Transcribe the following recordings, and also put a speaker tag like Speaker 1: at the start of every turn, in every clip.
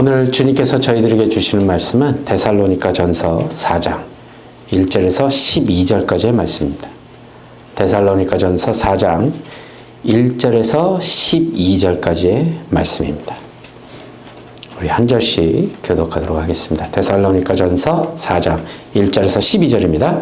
Speaker 1: 오늘 주님께서 저희들에게 주시는 말씀은 데살로니가전서 4장 1절에서 12절까지의 말씀입니다. 데살로니가전서 4장 1절에서 12절까지의 말씀입니다. 우리 한 절씩 교독하도록 하겠습니다. 데살로니가전서 4장 1절에서 12절입니다.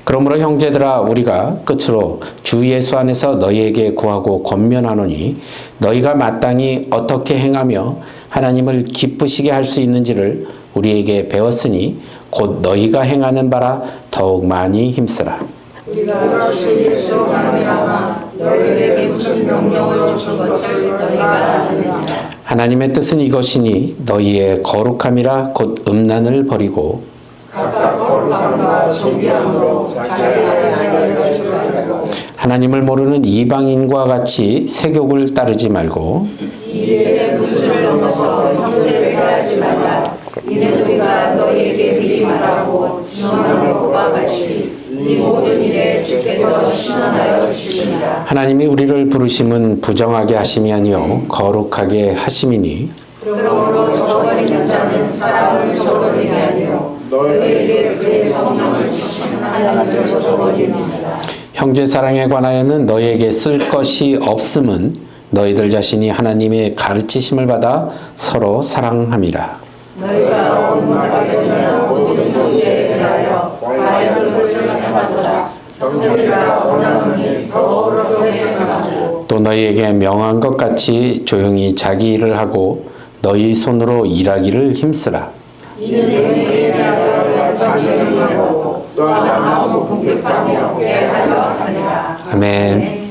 Speaker 1: 그러므로 형제들아 우리가 끝으로 주 예수 안에서 너희에게 구하고 권면하노니 너희가 마땅히 어떻게 행하며 하나님을 기쁘시게 할 수 있는지를 우리에게 배웠으니 곧 너희가 행하는 바라 더욱 많이 힘쓰라.
Speaker 2: 우리가 주 예수로 말미암아 너희에게 무슨 명령을 준 것을 너희가 아느니라. 하나님의
Speaker 1: 뜻은 이것이니 너희의 거룩함이라 곧 음란을 버리고
Speaker 2: 각각 거룩함과 존귀함으로 자기의 하나님을 줄 알고
Speaker 1: 하나님을 모르는 이방인과 같이 세욕을 따르지 말고
Speaker 2: 이들의 분수를 넘어서 형제를 해하지 말라. 이는 우리가 너희에게 미리 말하고 전한 것과 같이 이 모든 일에 주께서 신원하여 주시니라.
Speaker 1: 하나님이 우리를 부르심은 부정하게 하심이 아니요 거룩하게 하심이니
Speaker 2: 그러므로 저버리는 자는 사람을 저버리니 아니요 너희에게 그의 성령을 주신 하나님을 저버리니라.
Speaker 1: 형제 사랑에 관하여는 너희에게 쓸 것이 없음은 너희들 자신이 하나님의 가르치심을 받아 서로 사랑함이라.
Speaker 2: 너희가 언급하게 되는 모든 형제에 대하여 바른 것을 행하도다. 형제들아 원하노니 더욱 그렇게 행하고
Speaker 1: 또 너희에게 명한 것 같이 조용히 자기 일을 하고 너희 손으로 일하기를 힘쓰라.
Speaker 2: 이는 너희에 대하여 자기를 하고 또한 아무 궁핍함이 없게 하려 하니라.
Speaker 1: 아멘.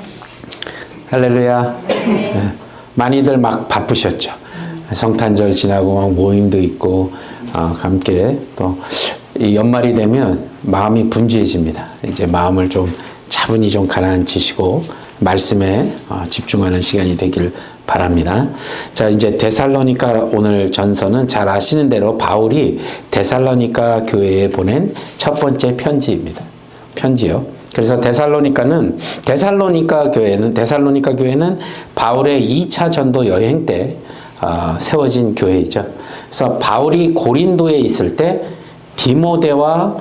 Speaker 1: 할렐루야. 네. 많이들 막 바쁘셨죠. 성탄절 지나고 막 모임도 있고 함께 또 이 연말이 되면 마음이 분주해집니다. 이제 마음을 좀 차분히 좀 가라앉히시고 말씀에 집중하는 시간이 되길 바랍니다. 자, 이제 데살로니가 오늘 전서는 잘 아시는 대로 바울이 데살로니가 교회에 보낸 첫 번째 편지입니다. 편지요. 그래서 데살로니카 교회는 바울의 2차 전도 여행 때 세워진 교회이죠. 그래서 바울이 고린도에 있을 때 디모데와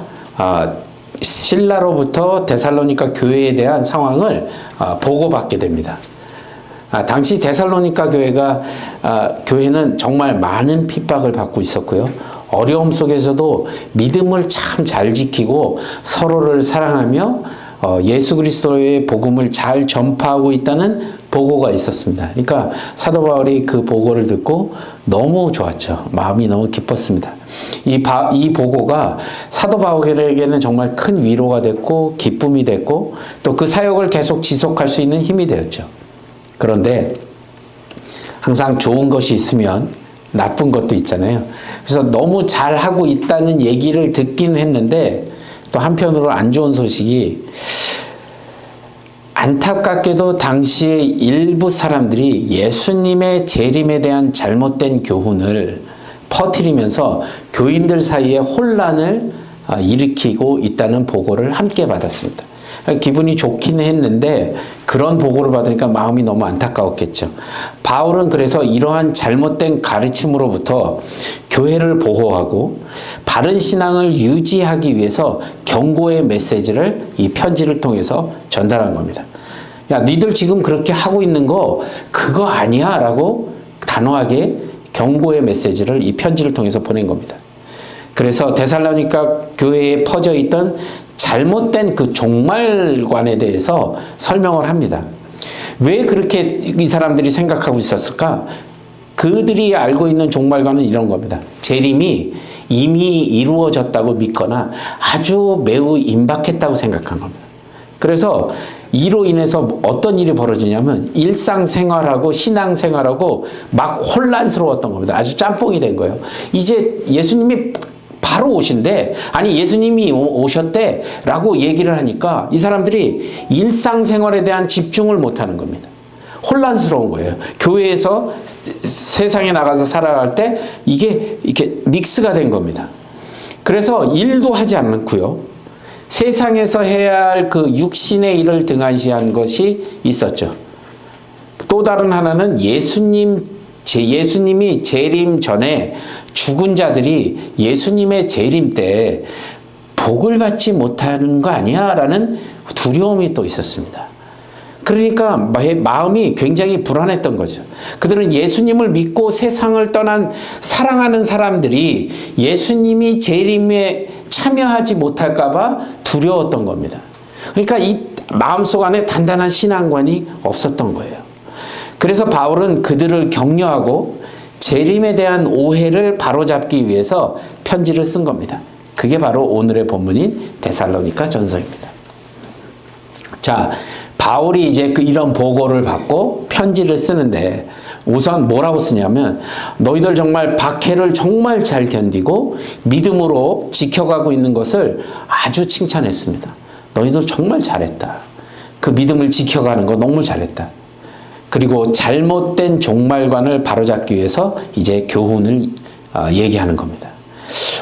Speaker 1: 실라로부터 데살로니카 교회에 대한 상황을 보고받게 됩니다. 당시 데살로니카 교회는 정말 많은 핍박을 받고 있었고요. 어려움 속에서도 믿음을 참 잘 지키고 서로를 사랑하며 예수 그리스도의 복음을 잘 전파하고 있다는 보고가 있었습니다. 그러니까 사도 바울이 그 보고를 듣고 너무 좋았죠. 마음이 너무 기뻤습니다. 이 보고가 사도 바울에게는 정말 큰 위로가 됐고 기쁨이 됐고 또 그 사역을 계속 지속할 수 있는 힘이 되었죠. 그런데 항상 좋은 것이 있으면 나쁜 것도 있잖아요. 그래서 너무 잘하고 있다는 얘기를 듣긴 했는데 또 한편으로 안 좋은 소식이 안타깝게도 당시에 일부 사람들이 예수님의 재림에 대한 잘못된 교훈을 퍼뜨리면서 교인들 사이에 혼란을 일으키고 있다는 보고를 함께 받았습니다. 기분이 좋긴 했는데 그런 보고를 받으니까 마음이 너무 안타까웠겠죠. 바울은 그래서 이러한 잘못된 가르침으로부터 교회를 보호하고 바른 신앙을 유지하기 위해서 경고의 메시지를 이 편지를 통해서 전달한 겁니다. 야, 니들 지금 그렇게 하고 있는 거 그거 아니야 라고 단호하게 경고의 메시지를 이 편지를 통해서 보낸 겁니다. 그래서 데살로니가 교회에 퍼져 있던 잘못된 그 종말관에 대해서 설명을 합니다. 왜 그렇게 이 사람들이 생각하고 있었을까? 그들이 알고 있는 종말관은 이런 겁니다. 재림이 이미 이루어졌다고 믿거나 아주 매우 임박했다고 생각한 겁니다. 그래서 이로 인해서 어떤 일이 벌어지냐면 일상생활하고 신앙생활하고 막 혼란스러웠던 겁니다. 아주 짬뽕이 된 거예요. 이제 예수님이 바로 오신대. 아니 예수님이 오셨대 라고 얘기를 하니까 이 사람들이 일상생활에 대한 집중을 못하는 겁니다. 혼란스러운 거예요. 교회에서 세상에 나가서 살아갈 때 이게 이렇게 믹스가 된 겁니다. 그래서 일도 하지 않고요. 세상에서 해야 할 그 육신의 일을 등한시한 것이 있었죠. 또 다른 하나는 예수님 예수님이 재림 전에 죽은 자들이 예수님의 재림 때 복을 받지 못하는 거 아니야? 라는 두려움이 또 있었습니다. 그러니까 마음이 굉장히 불안했던 거죠. 그들은 예수님을 믿고 세상을 떠난 사랑하는 사람들이 예수님이 재림에 참여하지 못할까 봐 두려웠던 겁니다. 그러니까 이 마음속 안에 단단한 신앙관이 없었던 거예요. 그래서 바울은 그들을 격려하고 재림에 대한 오해를 바로잡기 위해서 편지를 쓴 겁니다. 그게 바로 오늘의 본문인 데살로니가 전서입니다. 자, 바울이 이제 이런 보고를 받고 편지를 쓰는데 우선 뭐라고 쓰냐면 너희들 정말 박해를 정말 잘 견디고 믿음으로 지켜가고 있는 것을 아주 칭찬했습니다. 너희들 정말 잘했다. 그 믿음을 지켜가는 거 너무 잘했다. 그리고 잘못된 종말관을 바로잡기 위해서 이제 교훈을 얘기하는 겁니다.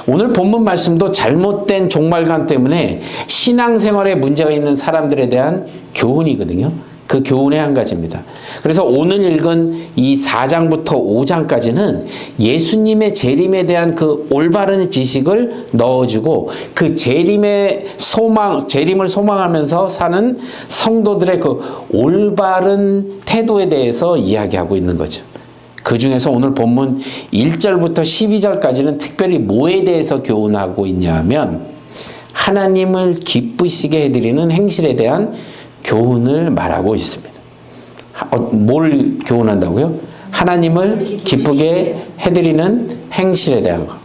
Speaker 1: 오늘 본문 말씀도 잘못된 종말관 때문에 신앙생활에 문제가 있는 사람들에 대한 교훈이거든요. 그 교훈의 한 가지입니다. 그래서 오늘 읽은 이 4장부터 5장까지는 예수님의 재림에 대한 그 올바른 지식을 넣어주고 그 재림을 소망하면서 사는 성도들의 그 올바른 태도에 대해서 이야기하고 있는 거죠. 그 중에서 오늘 본문 1절부터 12절까지는 특별히 뭐에 대해서 교훈하고 있냐 하면 하나님을 기쁘시게 해드리는 행실에 대한 교훈을 말하고 있습니다. 뭘 교훈한다고요? 하나님을 기쁘게 해드리는 행실에 대한 것.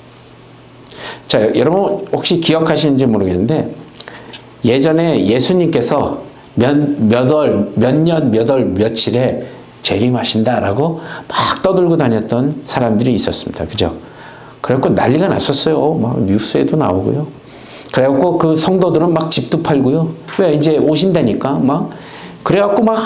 Speaker 1: 자, 여러분 혹시 기억하시는지 모르겠는데 예전에 예수님께서 몇 년, 며칠에 재림하신다라고 막 떠들고 다녔던 사람들이 있었습니다. 그죠? 그래갖고 난리가 났었어요. 막 뉴스에도 나오고요. 그래갖고 그 성도들은 막 집도 팔고요. 왜? 이제 오신다니까. 막. 그래갖고 막,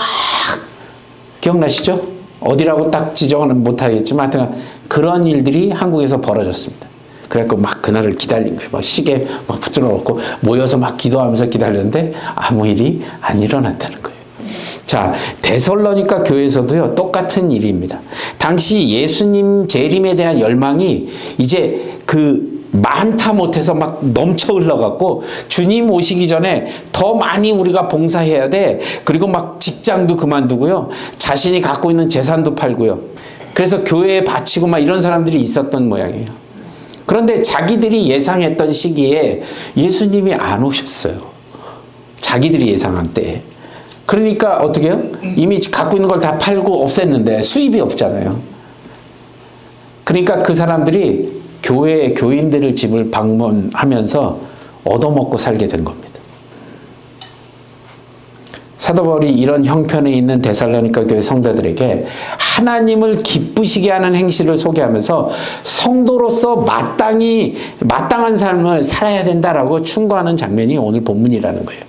Speaker 1: 기억나시죠? 어디라고 딱 지정은 못하겠지만 하여튼 그런 일들이 한국에서 벌어졌습니다. 그래갖고 막 그날을 기다린 거예요. 막 시계 막 붙들어 놓고 모여서 막 기도하면서 기다렸는데 아무 일이 안 일어났다는 거예요. 자, 데살로니가 교회에서도요, 똑같은 일입니다. 당시 예수님 재림에 대한 열망이 이제 많다 못해서 막 넘쳐 흘러갖고 주님 오시기 전에 더 많이 우리가 봉사해야 돼. 그리고 막 직장도 그만두고요. 자신이 갖고 있는 재산도 팔고요. 그래서 교회에 바치고 막 이런 사람들이 있었던 모양이에요. 그런데 자기들이 예상했던 시기에 예수님이 안 오셨어요. 자기들이 예상한 때에. 그러니까 어떻게 해요? 이미 갖고 있는 걸 다 팔고 없앴는데 수입이 없잖아요. 그러니까 그 사람들이 교인들을 집을 방문하면서 얻어먹고 살게 된 겁니다. 사도 바울이 이런 형편에 있는 데살로니가 교회 성도들에게 하나님을 기쁘시게 하는 행실을 소개하면서 성도로서 마땅한 삶을 살아야 된다라고 충고하는 장면이 오늘 본문이라는 거예요.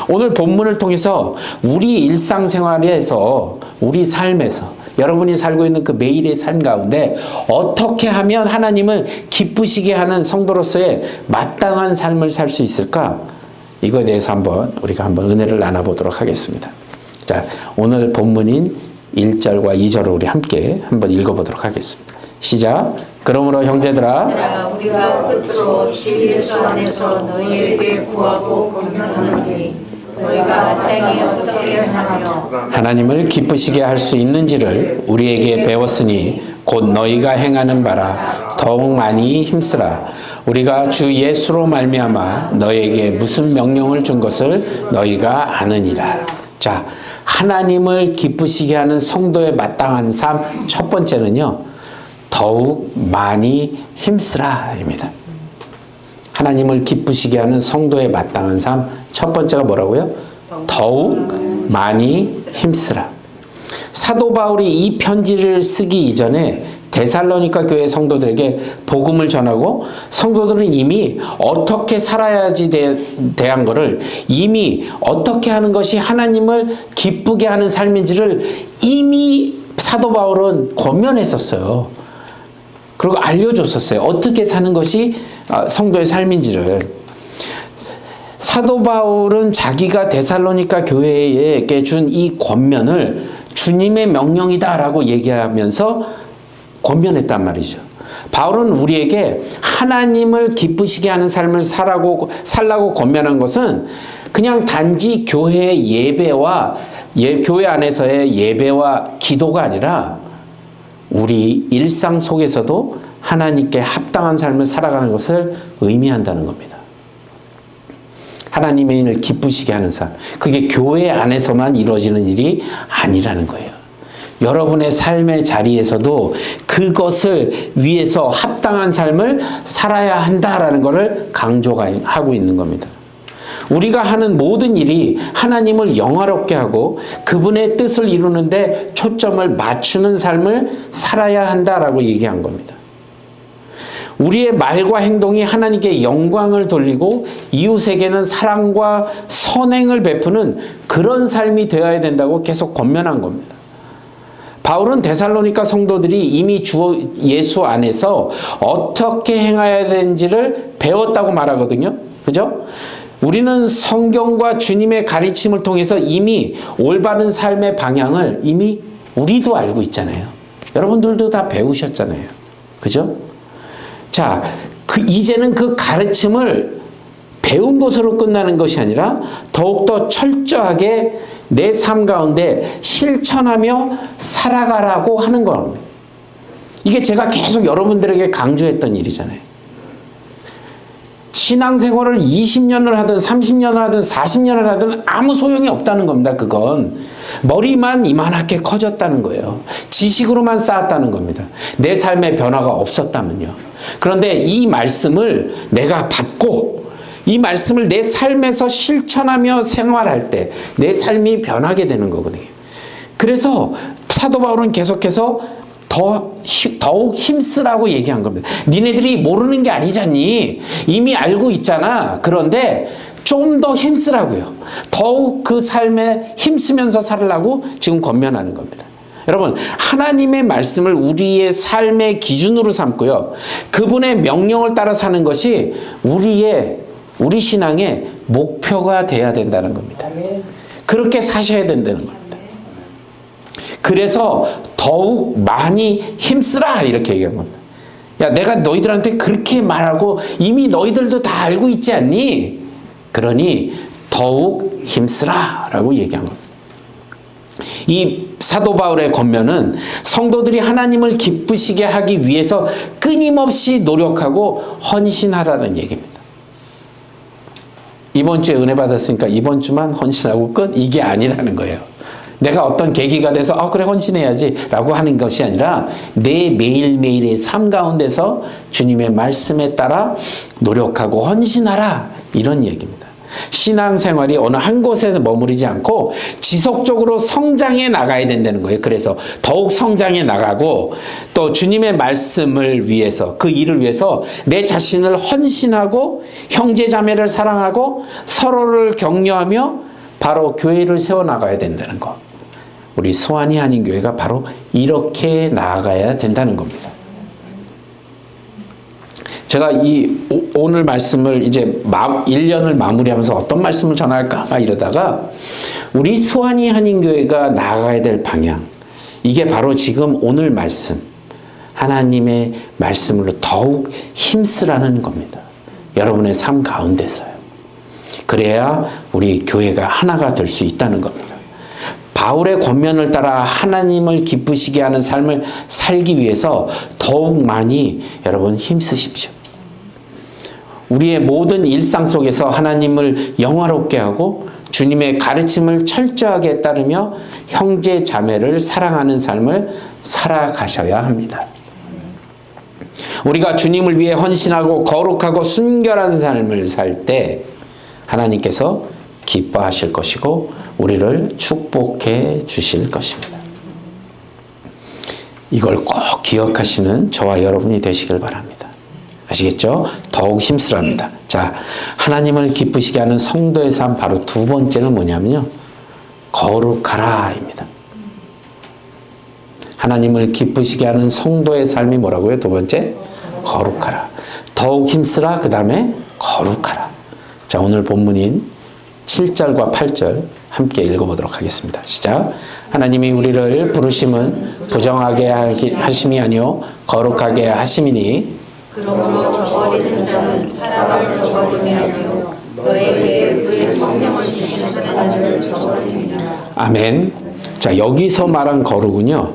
Speaker 1: 오늘 본문을 통해서 우리 일상생활에서 우리 삶에서 여러분이 살고 있는 그 매일의 삶 가운데 어떻게 하면 하나님을 기쁘시게 하는 성도로서의 마땅한 삶을 살 수 있을까? 이거에 대해서 우리가 한번 은혜를 나눠보도록 하겠습니다. 자, 오늘 본문인 1절과 2절을 우리 함께 한번 읽어보도록 하겠습니다. 시작. 그러므로 형제들아
Speaker 2: 우리가 끝으로 주 예수 안에서 너희에게 구하고 권면하노니 너희가 마땅히 어떻게 하며
Speaker 1: 하나님을 기쁘시게 할 수 있는지를 우리에게 배웠으니 곧 너희가 행하는 바라 더욱 많이 힘쓰라. 우리가 주 예수로 말미암아 너희에게 무슨 명령을 준 것을 너희가 아느니라. 자, 하나님을 기쁘시게 하는 성도의 마땅한 삶 첫 번째는요, 더욱 많이 힘쓰라입니다. 하나님을 기쁘시게 하는 성도의 마땅한 삶 첫 번째가 뭐라고요? 더욱 많이 힘쓰라. 사도 바울이 이 편지를 쓰기 이전에 데살로니가 교회 성도들에게 복음을 전하고 성도들은 이미 어떻게 살아야지 대한 거를 이미 어떻게 하는 것이 하나님을 기쁘게 하는 삶인지를 이미 사도 바울은 권면했었어요. 그리고 알려줬었어요. 어떻게 사는 것이 성도의 삶인지를. 사도 바울은 자기가 데살로니가 교회에게 준 이 권면을 주님의 명령이다라고 얘기하면서 권면했단 말이죠. 바울은 우리에게 하나님을 기쁘시게 하는 삶을 살라고 권면한 것은 그냥 단지 교회 예배와 교회 안에서의 예배와 기도가 아니라 우리 일상 속에서도 하나님께 합당한 삶을 살아가는 것을 의미한다는 겁니다. 하나님을 기쁘시게 하는 삶. 그게 교회 안에서만 이루어지는 일이 아니라는 거예요. 여러분의 삶의 자리에서도 그것을 위해서 합당한 삶을 살아야 한다라는 것을 강조하고 있는 겁니다. 우리가 하는 모든 일이 하나님을 영화롭게 하고 그분의 뜻을 이루는데 초점을 맞추는 삶을 살아야 한다라고 얘기한 겁니다. 우리의 말과 행동이 하나님께 영광을 돌리고 이웃에게는 사랑과 선행을 베푸는 그런 삶이 되어야 된다고 계속 권면한 겁니다. 바울은 데살로니가 성도들이 이미 주 예수 안에서 어떻게 행해야 되는지를 배웠다고 말하거든요. 그죠? 우리는 성경과 주님의 가르침을 통해서 이미 올바른 삶의 방향을 이미 우리도 알고 있잖아요. 여러분들도 다 배우셨잖아요. 그죠? 자, 이제는 그 가르침을 배운 것으로 끝나는 것이 아니라 더욱더 철저하게 내 삶 가운데 실천하며 살아가라고 하는 겁니다. 이게 제가 계속 여러분들에게 강조했던 일이잖아요. 신앙생활을 20년을 하든 30년을 하든 40년을 하든 아무 소용이 없다는 겁니다. 그건 머리만 이만하게 커졌다는 거예요. 지식으로만 쌓았다는 겁니다. 내 삶의 변화가 없었다면요. 그런데 이 말씀을 내가 받고 이 말씀을 내 삶에서 실천하며 생활할 때 내 삶이 변하게 되는 거거든요. 그래서 사도 바울은 계속해서 더욱 힘쓰라고 얘기한 겁니다. 니네들이 모르는 게 아니잖니. 이미 알고 있잖아. 그런데 좀 더 힘쓰라고요. 더욱 그 삶에 힘쓰면서 살으라고 지금 권면하는 겁니다. 여러분, 하나님의 말씀을 우리의 삶의 기준으로 삼고요. 그분의 명령을 따라 사는 것이 우리 신앙의 목표가 돼야 된다는 겁니다. 그렇게 사셔야 된다는 겁니다. 그래서 더욱 많이 힘쓰라 이렇게 얘기한 겁니다. 야, 내가 너희들한테 그렇게 말하고 이미 너희들도 다 알고 있지 않니? 그러니 더욱 힘쓰라 라고 얘기한 겁니다. 이 사도 바울의 권면은 성도들이 하나님을 기쁘시게 하기 위해서 끊임없이 노력하고 헌신하라는 얘기입니다. 이번 주에 은혜 받았으니까 이번 주만 헌신하고 끝? 이게 아니라는 거예요. 내가 어떤 계기가 돼서 그래 헌신해야지 라고 하는 것이 아니라 내 매일매일의 삶 가운데서 주님의 말씀에 따라 노력하고 헌신하라 이런 얘기입니다. 신앙생활이 어느 한 곳에서 머무르지 않고 지속적으로 성장해 나가야 된다는 거예요. 그래서 더욱 성장해 나가고 또 주님의 말씀을 위해서 그 일을 위해서 내 자신을 헌신하고 형제 자매를 사랑하고 서로를 격려하며 바로 교회를 세워나가야 된다는 것. 우리 수완이 한인교회가 바로 이렇게 나아가야 된다는 겁니다. 제가 오늘 말씀을 이제 1년을 마무리하면서 어떤 말씀을 전할까 이러다가 우리 수완이 한인교회가 나아가야 될 방향, 이게 바로 지금 오늘 말씀, 하나님의 말씀으로 더욱 힘쓰라는 겁니다. 여러분의 삶 가운데서요. 그래야 우리 교회가 하나가 될 수 있다는 겁니다. 바울의 권면을 따라 하나님을 기쁘시게 하는 삶을 살기 위해서 더욱 많이 여러분 힘쓰십시오. 우리의 모든 일상 속에서 하나님을 영화롭게 하고 주님의 가르침을 철저하게 따르며 형제 자매를 사랑하는 삶을 살아가셔야 합니다. 우리가 주님을 위해 헌신하고 거룩하고 순결한 삶을 살 때 하나님께서 기뻐하실 것이고 우리를 축복해 주실 것입니다. 이걸 꼭 기억하시는 저와 여러분이 되시길 바랍니다. 아시겠죠? 더욱 힘쓰랍니다. 자, 하나님을 기쁘시게 하는 성도의 삶 바로 두 번째는 뭐냐면요. 거룩하라입니다. 하나님을 기쁘시게 하는 성도의 삶이 뭐라고요? 두 번째? 거룩하라. 더욱 힘쓰라. 그 다음에 거룩하라. 자, 오늘 본문인 7절과 8절 함께 읽어보도록 하겠습니다. 시작. 하나님이 우리를 부르심은 부정하게 하심이 아니요 거룩하게 하심이니
Speaker 2: 그러므로 저버리는 자는 사람을 저버림이 아니요 너에게 그의 성령을 주시는 하나님을 저버립니다.
Speaker 1: 아멘. 자, 여기서 말한 거룩은요,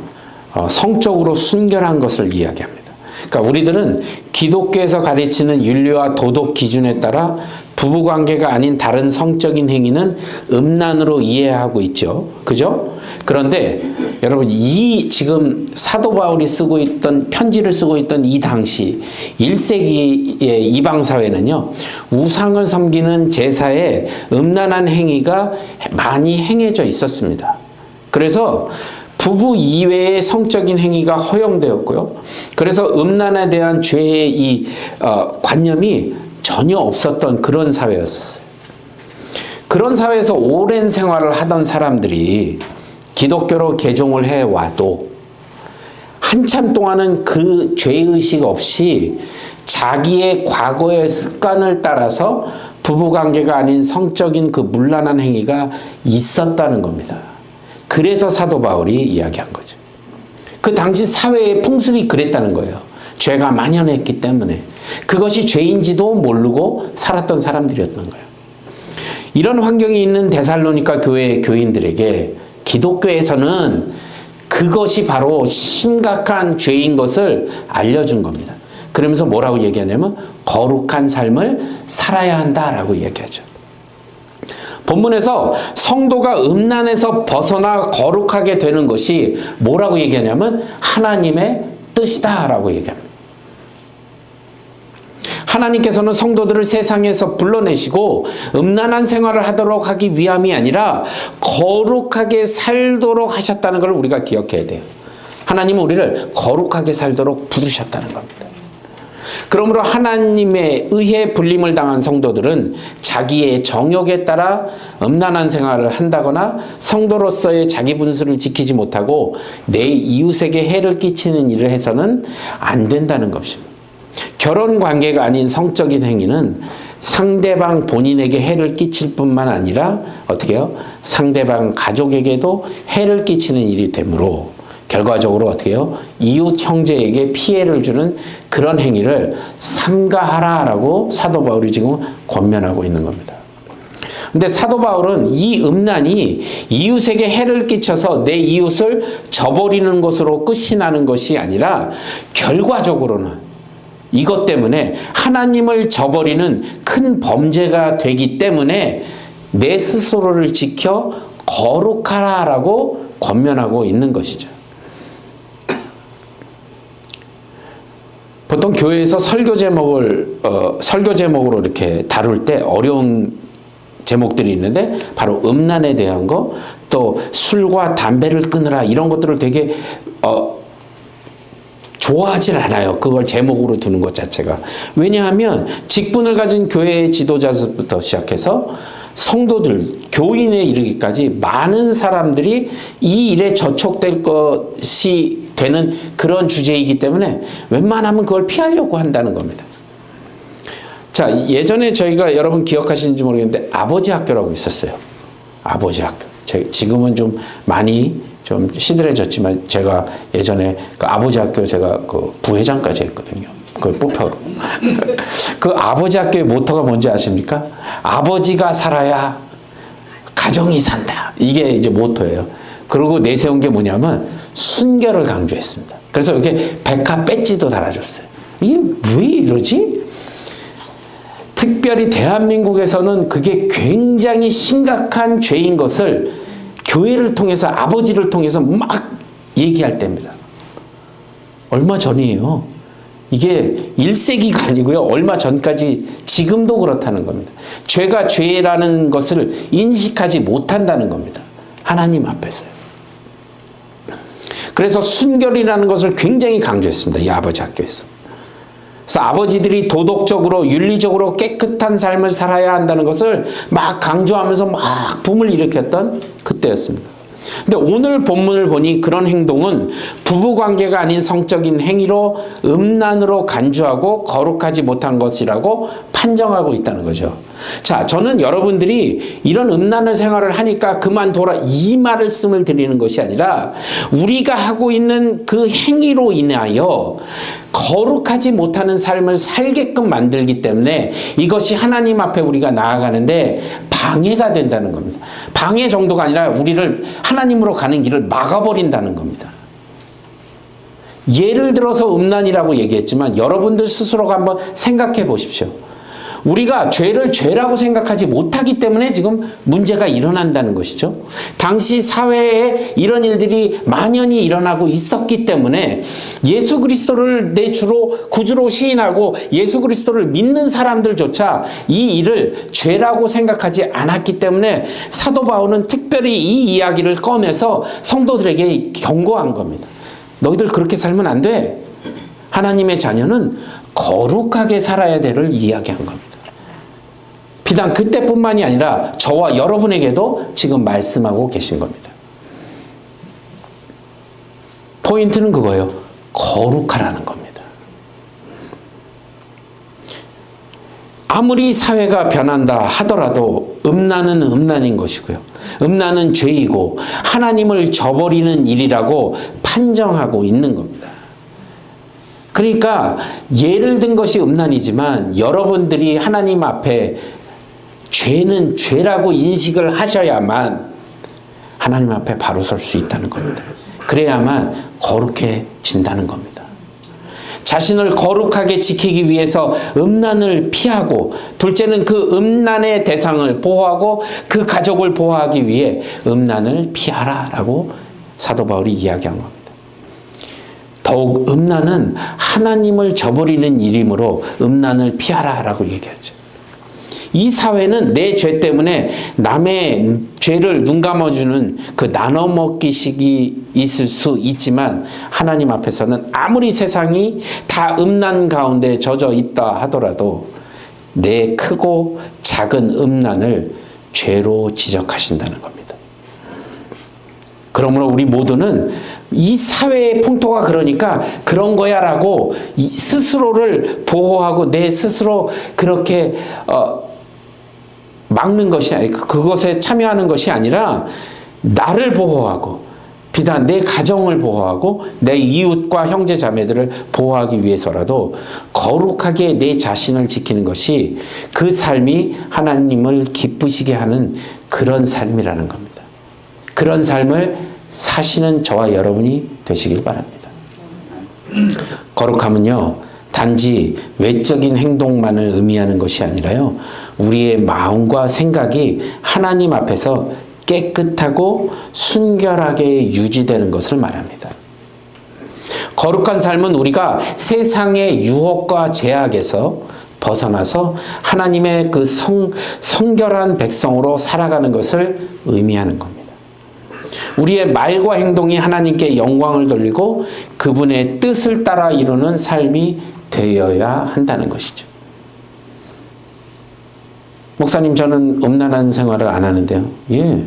Speaker 1: 성적으로 순결한 것을 이야기합니다. 그러니까 우리들은 기독교에서 가르치는 윤리와 도덕 기준에 따라 부부관계가 아닌 다른 성적인 행위는 음란으로 이해하고 있죠. 그죠? 그런데 여러분, 이 지금 사도 바울이 쓰고 있던 편지를 쓰고 있던 이 당시 1세기의 이방사회는요, 우상을 섬기는 제사에 음란한 행위가 많이 행해져 있었습니다. 그래서 부부 이외의 성적인 행위가 허용되었고요. 그래서 음란에 대한 죄의 이 관념이 전혀 없었던 그런 사회였었어요. 그런 사회에서 오랜 생활을 하던 사람들이 기독교로 개종을 해와도 한참 동안은 그 죄의식 없이 자기의 과거의 습관을 따라서 부부관계가 아닌 성적인 그 문란한 행위가 있었다는 겁니다. 그래서 사도 바울이 이야기한 거죠. 그 당시 사회의 풍습이 그랬다는 거예요. 죄가 만연했기 때문에 그것이 죄인지도 모르고 살았던 사람들이었던 거예요. 이런 환경이 있는 데살로니가 교회의 교인들에게 기독교에서는 그것이 바로 심각한 죄인 것을 알려준 겁니다. 그러면서 뭐라고 얘기하냐면 거룩한 삶을 살아야 한다라고 얘기하죠. 본문에서 성도가 음란에서 벗어나 거룩하게 되는 것이 뭐라고 얘기하냐면 하나님의 뜻이다라고 얘기합니다. 하나님께서는 성도들을 세상에서 불러내시고 음란한 생활을 하도록 하기 위함이 아니라 거룩하게 살도록 하셨다는 걸 우리가 기억해야 돼요. 하나님은 우리를 거룩하게 살도록 부르셨다는 겁니다. 그러므로 하나님에 의해 불림을 당한 성도들은 자기의 정욕에 따라 음란한 생활을 한다거나 성도로서의 자기 분수를 지키지 못하고 내 이웃에게 해를 끼치는 일을 해서는 안 된다는 것입니다. 결혼 관계가 아닌 성적인 행위는 상대방 본인에게 해를 끼칠 뿐만 아니라 어떻게 해요? 상대방 가족에게도 해를 끼치는 일이 되므로 결과적으로 어떻게 해요? 이웃 형제에게 피해를 주는 그런 행위를 삼가하라라고 사도 바울이 지금 권면하고 있는 겁니다. 근데 사도 바울은 이 음란이 이웃에게 해를 끼쳐서 내 이웃을 저버리는 것으로 끝이 나는 것이 아니라 결과적으로는 이것 때문에 하나님을 저버리는 큰 범죄가 되기 때문에 내 스스로를 지켜 거룩하라라고 권면하고 있는 것이죠. 보통 교회에서 설교 제목으로 이렇게 다룰 때 어려운 제목들이 있는데 바로 음란에 대한 거, 또 술과 담배를 끊으라 이런 것들을 되게 좋아하질 않아요. 그걸 제목으로 두는 것 자체가. 왜냐하면 직분을 가진 교회의 지도자부터 시작해서 성도들, 교인에 이르기까지 많은 사람들이 이 일에 저촉될 것이 되는 그런 주제이기 때문에 웬만하면 그걸 피하려고 한다는 겁니다. 자, 예전에 저희가 여러분 기억하시는지 모르겠는데 아버지 학교라고 있었어요. 아버지 학교. 지금은 좀 많이 좀 시들해졌지만 제가 예전에 그 아버지 학교 제가 그 부회장까지 했거든요. 그 뽑혀. 그 아버지 학교의 모토가 뭔지 아십니까? 아버지가 살아야 가정이 산다. 이게 이제 모토예요. 그리고 내세운 게 뭐냐면 순결을 강조했습니다. 그래서 이렇게 백화 배지도 달아줬어요. 이게 왜 이러지? 특별히 대한민국에서는 그게 굉장히 심각한 죄인 것을 교회를 통해서 아버지를 통해서 막 얘기할 때입니다. 얼마 전이에요. 이게 1세기가 아니고요. 얼마 전까지 지금도 그렇다는 겁니다. 죄가 죄라는 것을 인식하지 못한다는 겁니다. 하나님 앞에서요. 그래서 순결이라는 것을 굉장히 강조했습니다. 이 아버지 학교에서. 그래서 아버지들이 도덕적으로 윤리적으로 깨끗한 삶을 살아야 한다는 것을 막 강조하면서 막 붐을 일으켰던 그때였습니다. 근데 오늘 본문을 보니 그런 행동은 부부관계가 아닌 성적인 행위로 음란으로 간주하고 거룩하지 못한 것이라고 판정하고 있다는 거죠. 자, 저는 여러분들이 이런 음란한 생활을 하니까 그만둬라 이 말씀을 드리는 것이 아니라 우리가 하고 있는 그 행위로 인하여 거룩하지 못하는 삶을 살게끔 만들기 때문에 이것이 하나님 앞에 우리가 나아가는데 방해가 된다는 겁니다. 방해 정도가 아니라 우리를 하나님으로 가는 길을 막아버린다는 겁니다. 예를 들어서 음란이라고 얘기했지만 여러분들 스스로가 한번 생각해 보십시오. 우리가 죄를 죄라고 생각하지 못하기 때문에 지금 문제가 일어난다는 것이죠. 당시 사회에 이런 일들이 만연히 일어나고 있었기 때문에 예수 그리스도를 내 주로 구주로 시인하고 예수 그리스도를 믿는 사람들조차 이 일을 죄라고 생각하지 않았기 때문에 사도 바울은 특별히 이 이야기를 꺼내서 성도들에게 경고한 겁니다. 너희들 그렇게 살면 안 돼. 하나님의 자녀는 거룩하게 살아야 될을 이야기한 겁니다. 비단 그때뿐만이 아니라 저와 여러분에게도 지금 말씀하고 계신 겁니다. 포인트는 그거예요. 거룩하라는 겁니다. 아무리 사회가 변한다 하더라도 음란은 음란인 것이고요. 음란은 죄이고 하나님을 저버리는 일이라고 판정하고 있는 겁니다. 그러니까 예를 든 것이 음란이지만 여러분들이 하나님 앞에 죄는 죄라고 인식을 하셔야만 하나님 앞에 바로 설 수 있다는 겁니다. 그래야만 거룩해진다는 겁니다. 자신을 거룩하게 지키기 위해서 음란을 피하고, 둘째는 그 음란의 대상을 보호하고 그 가족을 보호하기 위해 음란을 피하라라고 사도 바울이 이야기한 겁니다. 더욱 음란은 하나님을 저버리는 일이므로 음란을 피하라라고 얘기하죠. 이 사회는 내 죄 때문에 남의 죄를 눈 감아주는 그 나눠먹기식이 있을 수 있지만 하나님 앞에서는 아무리 세상이 다 음란 가운데 젖어 있다 하더라도 내 크고 작은 음란을 죄로 지적하신다는 겁니다. 그러므로 우리 모두는 이 사회의 풍토가 그러니까 그런 거야 라고 스스로를 보호하고 내 스스로 그렇게 막는 것이 아니라 그것에 참여하는 것이 아니라 나를 보호하고 비단 내 가정을 보호하고 내 이웃과 형제 자매들을 보호하기 위해서라도 거룩하게 내 자신을 지키는 것이 그 삶이 하나님을 기쁘시게 하는 그런 삶이라는 겁니다. 그런 삶을 사시는 저와 여러분이 되시길 바랍니다. 거룩함은요, 단지 외적인 행동만을 의미하는 것이 아니라요, 우리의 마음과 생각이 하나님 앞에서 깨끗하고 순결하게 유지되는 것을 말합니다. 거룩한 삶은 우리가 세상의 유혹과 제약에서 벗어나서 하나님의 그 성결한 백성으로 살아가는 것을 의미하는 겁니다. 우리의 말과 행동이 하나님께 영광을 돌리고 그분의 뜻을 따라 이루는 삶이 되어야 한다는 것이죠. 목사님, 저는 음란한 생활을 안 하는데요. 예,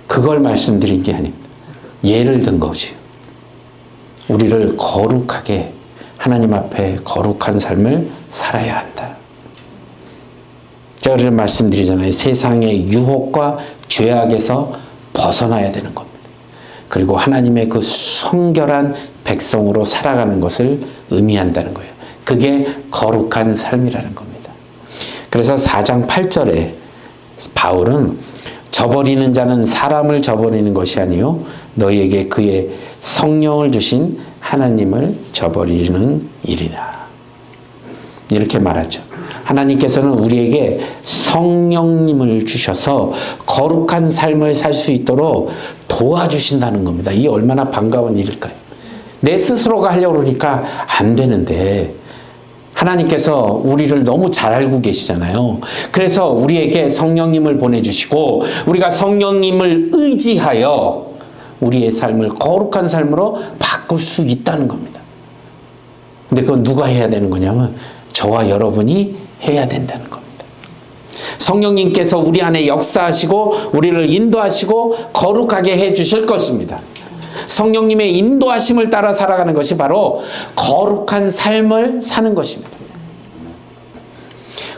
Speaker 1: 그걸 말씀드린 게 아닙니다. 예를 든 것이요. 우리를 거룩하게 하나님 앞에 거룩한 삶을 살아야 한다. 제가 그래서 말씀드리잖아요. 세상의 유혹과 죄악에서 벗어나야 되는 겁니다. 그리고 하나님의 그 성결한 백성으로 살아가는 것을 의미한다는 거예요. 그게 거룩한 삶이라는 겁니다. 그래서 4장 8절에 바울은 저버리는 자는 사람을 저버리는 것이 아니요 너희에게 그의 성령을 주신 하나님을 저버리는 일이라. 이렇게 말하죠. 하나님께서는 우리에게 성령님을 주셔서 거룩한 삶을 살 수 있도록 도와주신다는 겁니다. 이게 얼마나 반가운 일일까요? 내 스스로가 하려고 그러니까 안 되는데 하나님께서 우리를 너무 잘 알고 계시잖아요. 그래서 우리에게 성령님을 보내주시고 우리가 성령님을 의지하여 우리의 삶을 거룩한 삶으로 바꿀 수 있다는 겁니다. 근데 그건 누가 해야 되는 거냐면 저와 여러분이 해야 된다는 겁니다. 성령님께서 우리 안에 역사하시고 우리를 인도하시고 거룩하게 해주실 것입니다. 성령님의 인도하심을 따라 살아가는 것이 바로 거룩한 삶을 사는 것입니다.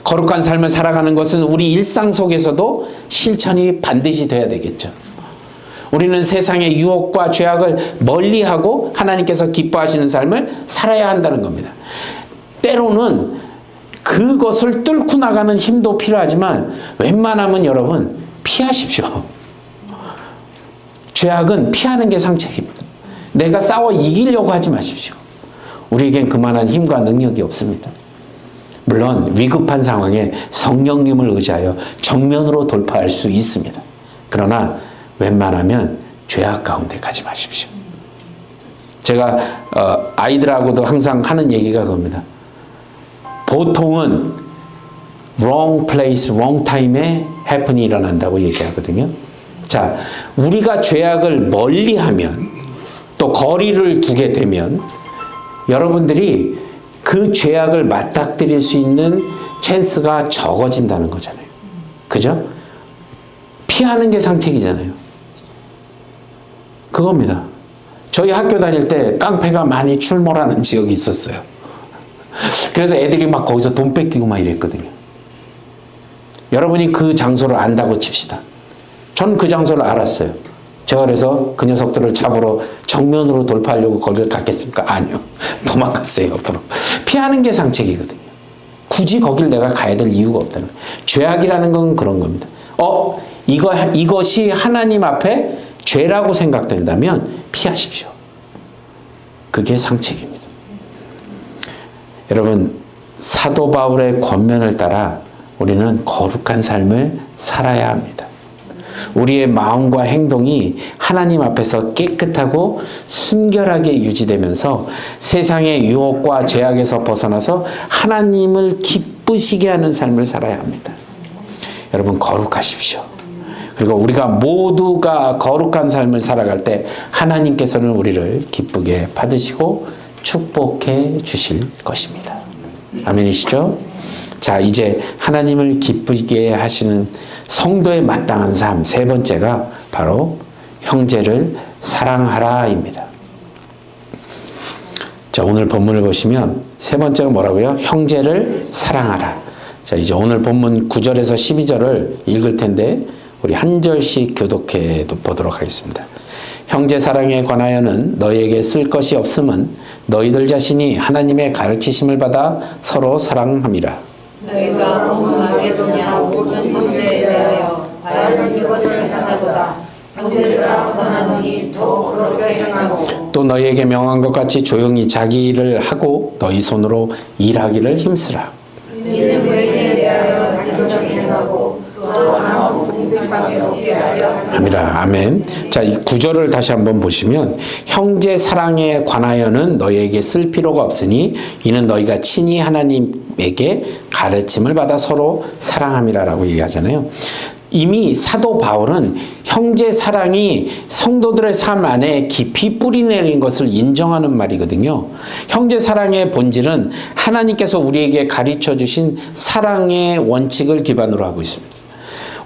Speaker 1: 거룩한 삶을 살아가는 것은 우리 일상 속에서도 실천이 반드시 돼야 되겠죠. 우리는 세상의 유혹과 죄악을 멀리하고 하나님께서 기뻐하시는 삶을 살아야 한다는 겁니다. 때로는 그것을 뚫고 나가는 힘도 필요하지만 웬만하면 여러분 피하십시오. 죄악은 피하는 게 상책입니다. 내가 싸워 이기려고 하지 마십시오. 우리에겐 그만한 힘과 능력이 없습니다. 물론 위급한 상황에 성령님을 의지하여 정면으로 돌파할 수 있습니다. 그러나 웬만하면 죄악 가운데 가지 마십시오. 제가 아이들하고도 항상 하는 얘기가 그겁니다. 보통은 wrong place, wrong time에 happen이 일어난다고 얘기하거든요. 자, 우리가 죄악을 멀리하면 또 거리를 두게 되면 여러분들이 그 죄악을 맞닥뜨릴 수 있는 찬스가 적어진다는 거잖아요. 그죠? 피하는 게 상책이잖아요. 그겁니다. 저희 학교 다닐 때 깡패가 많이 출몰하는 지역이 있었어요. 그래서 애들이 막 거기서 돈 뺏기고 막 이랬거든요. 여러분이 그 장소를 안다고 칩시다. 전 그 장소를 알았어요. 제가 그래서 그 녀석들을 잡으러 정면으로 돌파하려고 거기를 갔겠습니까? 아니요. 도망갔어요, 옆으로. 피하는 게 상책이거든요. 굳이 거길 내가 가야 될 이유가 없다는 거예요. 죄악이라는 건 그런 겁니다. 이것이 하나님 앞에 죄라고 생각된다면 피하십시오. 그게 상책입니다. 여러분, 사도 바울의 권면을 따라 우리는 거룩한 삶을 살아야 합니다. 우리의 마음과 행동이 하나님 앞에서 깨끗하고 순결하게 유지되면서 세상의 유혹과 죄악에서 벗어나서 하나님을 기쁘시게 하는 삶을 살아야 합니다. 여러분, 거룩하십시오. 그리고 우리가 모두가 거룩한 삶을 살아갈 때 하나님께서는 우리를 기쁘게 받으시고 축복해 주실 것입니다. 아멘이시죠? 자, 이제 하나님을 기쁘게 하시는 성도의 마땅한 삶, 세 번째가 바로 형제를 사랑하라입니다. 자, 오늘 본문을 보시면 세 번째가 뭐라고요? 형제를 사랑하라. 자, 이제 오늘 본문 9절에서 12절을 읽을 텐데 우리 한 절씩 교독해 보도록 하겠습니다. 형제 사랑에 관하여는 너희에게 쓸 것이 없음은 너희들 자신이 하나님의 가르치심을 받아 서로 사랑함이라.
Speaker 2: 너희가 온 마게도냐 모든 형제에 대하여 바라는 이것을 행하도다. 형제들아 권하노니 더 그렇게 행하고
Speaker 1: 또 너희에게 명한 것 같이 조용히 자기 일을 하고 너희 손으로 일하기를 힘쓰라.
Speaker 2: 이는 외인에 대하여 단정히 행하고 또 아무 궁핍함이 없게 하려
Speaker 1: 함이라. 아멘. 자, 이 구절을 다시 한번 보시면 형제 사랑에 관하여는 너희에게 쓸 필요가 없으니 이는 너희가 친히 하나님에게 가르침을 받아 서로 사랑함이라라고 얘기하잖아요. 이미 사도 바울은 형제 사랑이 성도들의 삶 안에 깊이 뿌리내린 것을 인정하는 말이거든요. 형제 사랑의 본질은 하나님께서 우리에게 가르쳐 주신 사랑의 원칙을 기반으로 하고 있습니다.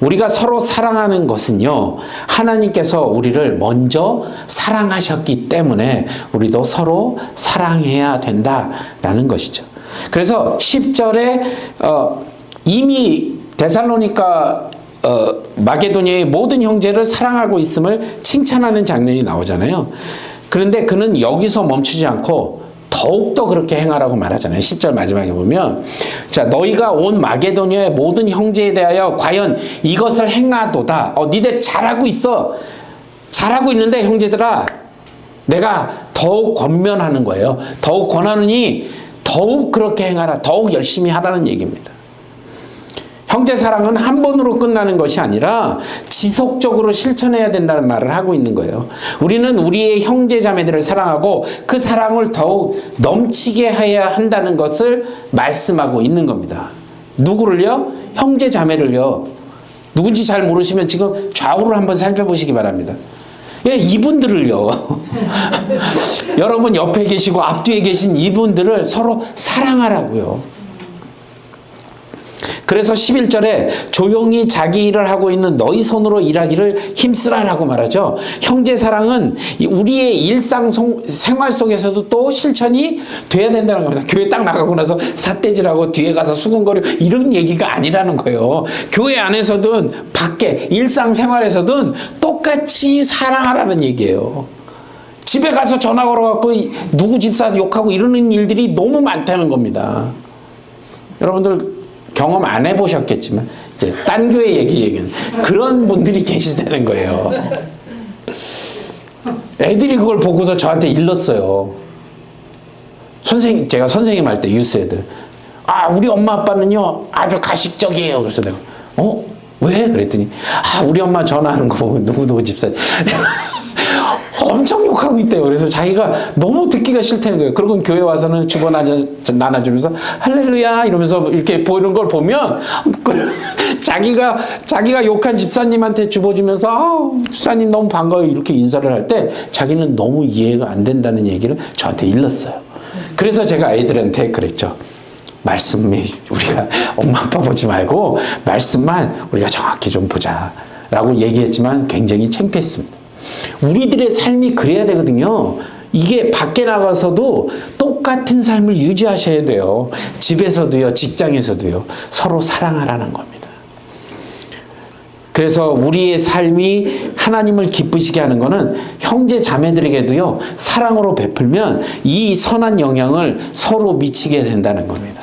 Speaker 1: 우리가 서로 사랑하는 것은요, 하나님께서 우리를 먼저 사랑하셨기 때문에 우리도 서로 사랑해야 된다라는 것이죠. 그래서 10절에 이미 데살로니가 마게도니아의 모든 형제를 사랑하고 있음을 칭찬하는 장면이 나오잖아요. 그런데 그는 여기서 멈추지 않고 더욱더 그렇게 행하라고 말하잖아요. 10절 마지막에 보면, 자, 너희가 온 마게도니아의 모든 형제에 대하여 과연 이것을 행하도다. 니들 잘하고 있어. 잘하고 있는데 형제들아, 내가 더욱 권면하는 거예요. 더욱 권하느니 더욱 그렇게 행하라. 더욱 열심히 하라는 얘기입니다. 형제 사랑은 한 번으로 끝나는 것이 아니라 지속적으로 실천해야 된다는 말을 하고 있는 거예요. 우리는 우리의 형제 자매들을 사랑하고 그 사랑을 더욱 넘치게 해야 한다는 것을 말씀하고 있는 겁니다. 누구를요? 형제 자매를요. 누군지 잘 모르시면 지금 좌우를 한번 살펴보시기 바랍니다. 예, 이분들을요. 여러분 옆에 계시고 앞뒤에 계신 이분들을 서로 사랑하라고요. 그래서 11절에 조용히 자기 일을 하고 있는 너희 손으로 일하기를 힘쓰라라고 말하죠. 형제 사랑은 우리의 일상 생활 속에서도 또 실천이 돼야 된다는 겁니다. 교회 딱 나가고 나서 삿대질하고 뒤에 가서 수군거리고 이런 얘기가 아니라는 거예요. 교회 안에서든 밖에 일상 생활에서든 똑같이 사랑하라는 얘기예요. 집에 가서 전화 걸어갖고 누구 집사 욕하고 이러는 일들이 너무 많다는 겁니다. 여러분들 경험 안 해보셨겠지만 이제 딴 교회 얘기는 그런 분들이 계시다는 거예요. 애들이 그걸 보고서 저한테 일렀어요. 제가 선생님 할 때 유스 애들, 우리 엄마 아빠는요 아주 가식적이에요. 그래서 내가 왜? 그랬더니 우리 엄마 전화하는 거 보면 누구누구 집사 엄청 욕하고 있대요. 그래서 자기가 너무 듣기가 싫다는 거예요. 그러고 교회 와서는 주보 나눠주면서 할렐루야 이러면서 이렇게 보이는 걸 보면 자기가 욕한 집사님한테 주보 주면서 집사님 너무 반가워요 이렇게 인사를 할 때 자기는 너무 이해가 안 된다는 얘기를 저한테 일렀어요. 그래서 제가 애들한테 그랬죠. 말씀이 우리가 엄마 아빠 보지 말고 말씀만 우리가 정확히 좀 보자 라고 얘기했지만 굉장히 창피했습니다. 우리들의 삶이 그래야 되거든요. 이게 밖에 나가서도 똑같은 삶을 유지하셔야 돼요. 집에서도요, 직장에서도요, 서로 사랑하라는 겁니다. 그래서 우리의 삶이 하나님을 기쁘시게 하는 것은 형제 자매들에게도요, 사랑으로 베풀면 이 선한 영향을 서로 미치게 된다는 겁니다.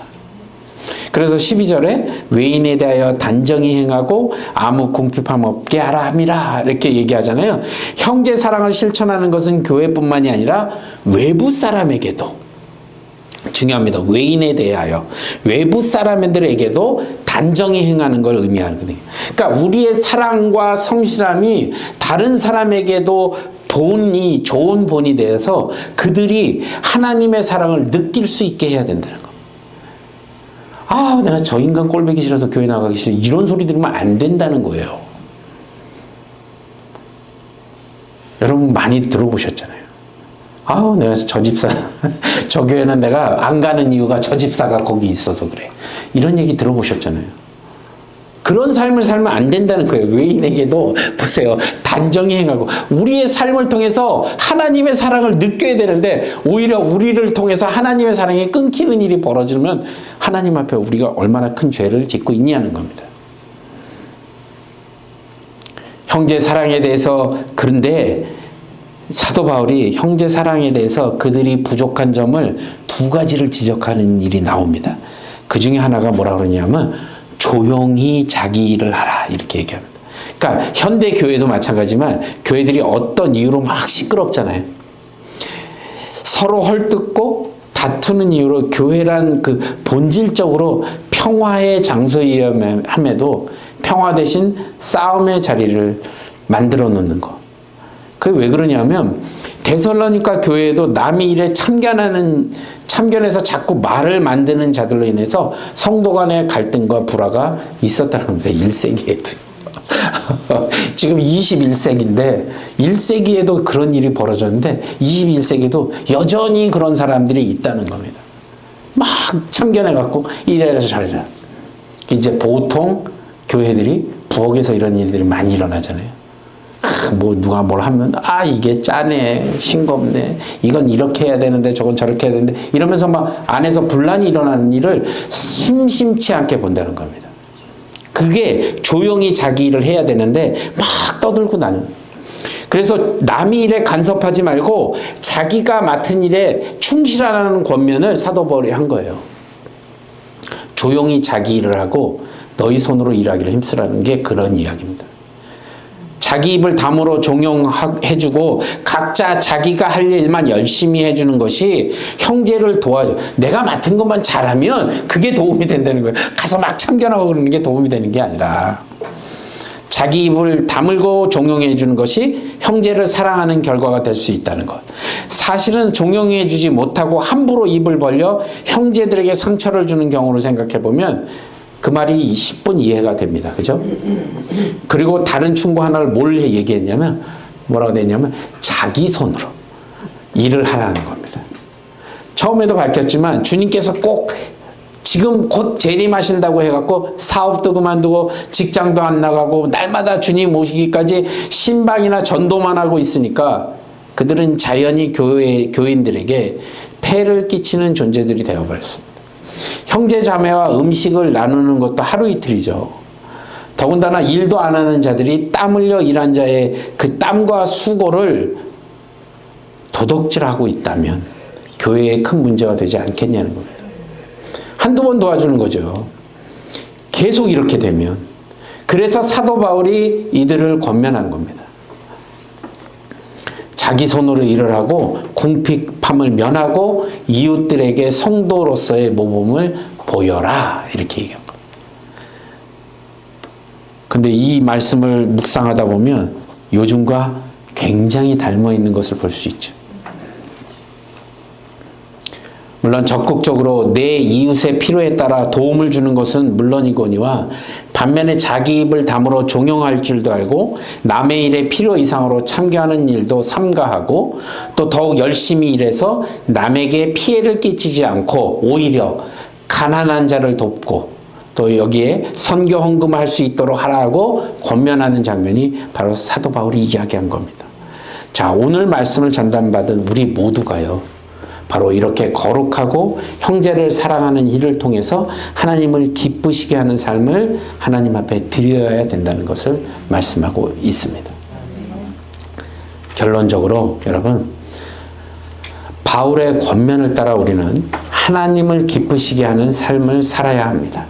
Speaker 1: 그래서 12절에 외인에 대하여 단정히 행하고 아무 궁핍함 없게 하라 함이라 이렇게 얘기하잖아요. 형제 사랑을 실천하는 것은 교회뿐만이 아니라 외부 사람에게도 중요합니다. 외인에 대하여 외부 사람들에게도 단정히 행하는 걸 의미하거든요. 그러니까 우리의 사랑과 성실함이 다른 사람에게도 좋은 본이 되어서 그들이 하나님의 사랑을 느낄 수 있게 해야 된다는 거예요. 내가 저 인간 꼴보기 싫어서 교회 나가기 싫어. 이런 소리 들으면 안 된다는 거예요. 여러분 많이 들어보셨잖아요. 내가 저 집사, 저 교회는 내가 안 가는 이유가 저 집사가 거기 있어서 그래. 이런 얘기 들어보셨잖아요. 그런 삶을 살면 안 된다는 거예요. 외인에게도 보세요. 단정히 행하고 우리의 삶을 통해서 하나님의 사랑을 느껴야 되는데 오히려 우리를 통해서 하나님의 사랑이 끊기는 일이 벌어지면 하나님 앞에 우리가 얼마나 큰 죄를 짓고 있냐는 겁니다. 형제 사랑에 대해서 그런데 사도 바울이 형제 사랑에 대해서 그들이 부족한 점을 두 가지를 지적하는 일이 나옵니다. 그 중에 하나가 뭐라 그러냐면 조용히 자기 일을 하라 이렇게 얘기합니다. 그러니까 현대 교회도 마찬가지지만 교회들이 어떤 이유로 막 시끄럽잖아요. 서로 헐뜯고 다투는 이유로 교회란 그 본질적으로 평화의 장소이함에도 평화 대신 싸움의 자리를 만들어 놓는 거. 그게 왜 그러냐면 데살로니가 교회에도 남의 일에 참견해서 자꾸 말을 만드는 자들로 인해서 성도 간의 갈등과 불화가 있었다는 겁니다. 1세기에도. 지금 21세기인데 1세기에도 그런 일이 벌어졌는데 21세기도 여전히 그런 사람들이 있다는 겁니다. 막 참견해갖고 이래서 저래라. 이제 보통 교회들이 부엌에서 이런 일들이 많이 일어나잖아요. 누가 뭘 하면 이게 짜네, 싱겁네, 이건 이렇게 해야 되는데 저건 저렇게 해야 되는데 이러면서 막 안에서 분란이 일어나는 일을 심심치 않게 본다는 겁니다. 그게 조용히 자기 일을 해야 되는데 막 떠들고 나는. 그래서 남의 일에 간섭하지 말고 자기가 맡은 일에 충실하라는 권면을 사도 바울이 한 거예요. 조용히 자기 일을 하고 너희 손으로 일하기를 힘쓰라는 게 그런 이야기입니다. 자기 입을 담으로 종용해주고 각자 자기가 할 일만 열심히 해주는 것이 형제를 도와줘. 내가 맡은 것만 잘하면 그게 도움이 된다는 거예요. 가서 막 참견하고 그러는 게 도움이 되는 게 아니라 자기 입을 다물고 종용해주는 것이 형제를 사랑하는 결과가 될 수 있다는 것. 사실은 종용해주지 못하고 함부로 입을 벌려 형제들에게 상처를 주는 경우를 생각해보면 그 말이 10분 이해가 됩니다. 그죠? 그리고 다른 충고 하나를 뭘 얘기했냐면 뭐라고 됐냐면 자기 손으로 일을 하라는 겁니다. 처음에도 밝혔지만 주님께서 꼭 지금 곧 재림하신다고 해갖고 사업도 그만두고 직장도 안 나가고 날마다 주님 모시기까지 신방이나 전도만 하고 있으니까 그들은 자연히 교인들에게 폐를 끼치는 존재들이 되어버렸습니다. 형제 자매와 음식을 나누는 것도 하루 이틀이죠. 더군다나 일도 안 하는 자들이 땀 흘려 일한 자의 그 땀과 수고를 도둑질하고 있다면 교회에 큰 문제가 되지 않겠냐는 겁니다. 한두 번 도와주는 거죠. 계속 이렇게 되면. 그래서 사도 바울이 이들을 권면한 겁니다. 자기 손으로 일을 하고 궁핍함을 면하고 이웃들에게 성도로서의 모범을 보여라, 이렇게 얘기한 겁니다. 근데 이 말씀을 묵상하다 보면 요즘과 굉장히 닮아 있는 것을 볼 수 있죠. 물론 적극적으로 내 이웃의 필요에 따라 도움을 주는 것은 물론이거니와 반면에 자기 입을 다물어 종용할 줄도 알고 남의 일에 필요 이상으로 참견하는 일도 삼가하고 또 더욱 열심히 일해서 남에게 피해를 끼치지 않고 오히려 가난한 자를 돕고 또 여기에 선교 헌금할 수 있도록 하라고 권면하는 장면이 바로 사도 바울이 이야기한 겁니다. 자, 오늘 말씀을 전달받은 우리 모두가요, 바로 이렇게 거룩하고 형제를 사랑하는 일을 통해서 하나님을 기쁘시게 하는 삶을 하나님 앞에 드려야 된다는 것을 말씀하고 있습니다. 결론적으로 여러분, 바울의 권면을 따라 우리는 하나님을 기쁘시게 하는 삶을 살아야 합니다.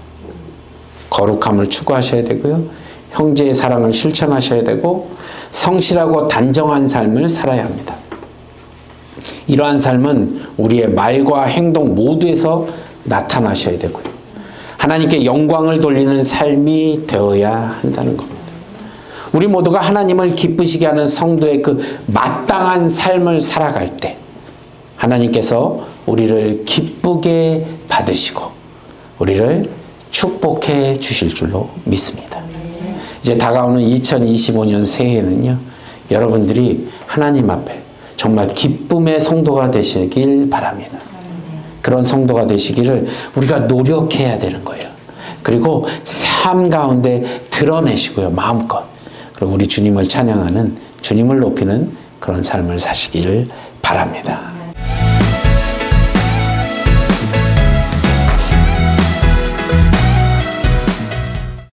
Speaker 1: 거룩함을 추구하셔야 되고요, 형제의 사랑을 실천하셔야 되고 성실하고 단정한 삶을 살아야 합니다. 이러한 삶은 우리의 말과 행동 모두에서 나타나셔야 되고요, 하나님께 영광을 돌리는 삶이 되어야 한다는 겁니다. 우리 모두가 하나님을 기쁘시게 하는 성도의 그 마땅한 삶을 살아갈 때 하나님께서 우리를 기쁘게 받으시고 우리를 축복해 주실 줄로 믿습니다. 이제 다가오는 2025년 새해에는요, 여러분들이 하나님 앞에 정말 기쁨의 성도가 되시길 바랍니다. 그런 성도가 되시기를 우리가 노력해야 되는 거예요. 그리고 삶 가운데 드러내시고요, 마음껏. 그리고 우리 주님을 찬양하는, 주님을 높이는 그런 삶을 사시길 바랍니다.